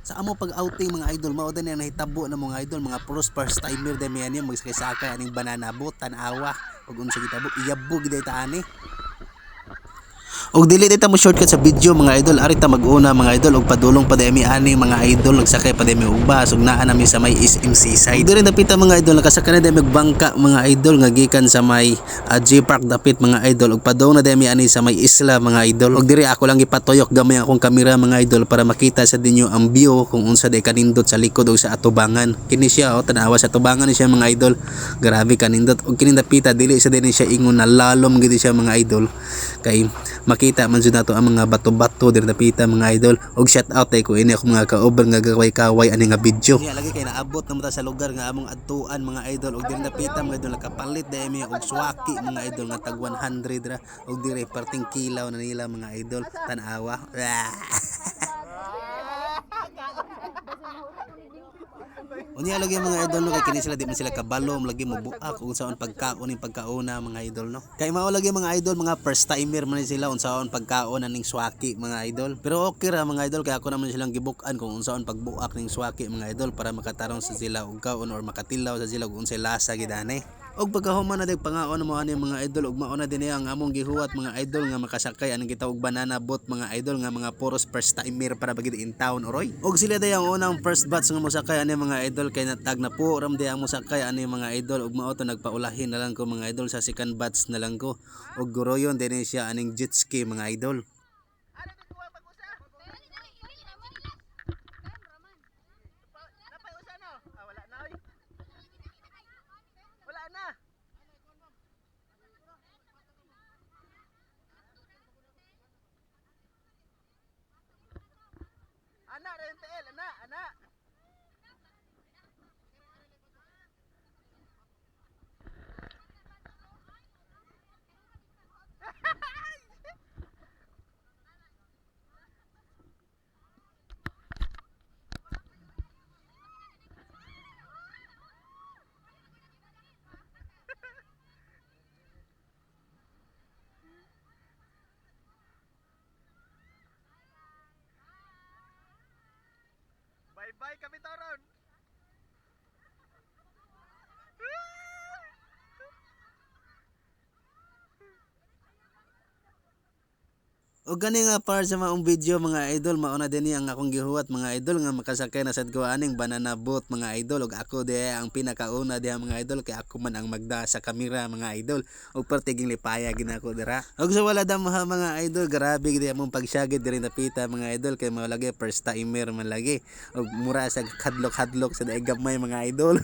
Sa amo pag-outing mga idol, mao din na nahitabo na mga idol, mga first timer dami yan yung magsakay aning banana boat tan-awa ug unsa gitabo iyabog gid ta ani. Og dili dita mo shortcut sa video mga idol, ari ta mag-una mga idol og padulong pa demi ani mga idol, nagsakay pa demi og bus ug naa nami sa may SMC side. Diri dapita mga idol, nakasakay na demi og bangka mga idol nga gikan sa may G Park dapit mga idol ug padung na demi ani sa may isla mga idol. Og diri ako lang ipatoyok gamay akong kamera mga idol para makita sa dinyo ang view kung unsa day kanindot sa likod ug sa atubangan. Kini siya tan-awa sa atubangan ni siya mga idol. Grabe kanindot og kini dapita dili sa dinhi siya ingon na lalom gid siya mga idol. Kay makita man jud nato ang mga bato-bato diri dapita mga idol og shout out ay ko ini ako mga ka-over nga gaway-kaway ani nga video. Niya lagi kay naabot na mo ta sa lugar nga among adtuan mga idol og diri dapita mga idol nakapalit daymi og swaki mga idol nga tag 100 ra og diri parting kilaw na nila mga idol tan-awa. Unya lagi mga idol no kay kini sila di man sila kabalo lagi mo buak kung saon pagkaon ning pagkauna mga idol no. Kay mao lagi mga idol mga first timer man sila unsaon pagkaon ning swaki mga idol. Pero okay ra mga idol kay ako naman silang gibuk-an kung unsaon pagbuak ning swaki mga idol para makatarong sa sila og kaon or makatilaw sa sila kung unsay lasa gid ani. Og pagkahuman na dig pangaon mo ani mga idol og mao na din ang among gihuwat mga idol nga makasakay anong gitawag banana boat mga idol nga mga puros first timer para bagid in town oroy. Og sila day ang unang first batch nga mosakay ani mga idol kay natag na po ram day ang mosakay ani mga idol og mao to nagpaulahin na lang ko mga idol sa second batch na lang ko. Og guroyon din siya aning jet ski mga idol. Anak RMPL, anak. Bye-bye kami toron. Og gani nga par sa maong video mga idol mao na dinhi ang akong gihuwat mga idol nga makasakay na sad ko aning banana boat mga idol og ako di ang pinakauna diha mga idol kay ako man ang magda sa kamera mga idol og pertiging lipaya gid ako dira. Og sa wala dam mga idol grabe gid among pagsyagid diri napita mga idol kay mao lagi first timer man lagi og mura sa kadlok-hadlok sa daig gamay mga idol.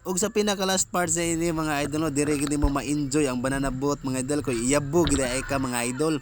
Og sa pinaka last part sa ini mga idol no, dire gid mo ma-enjoy ang banana boat mga idol ko iyabog gid ay ka mga idol.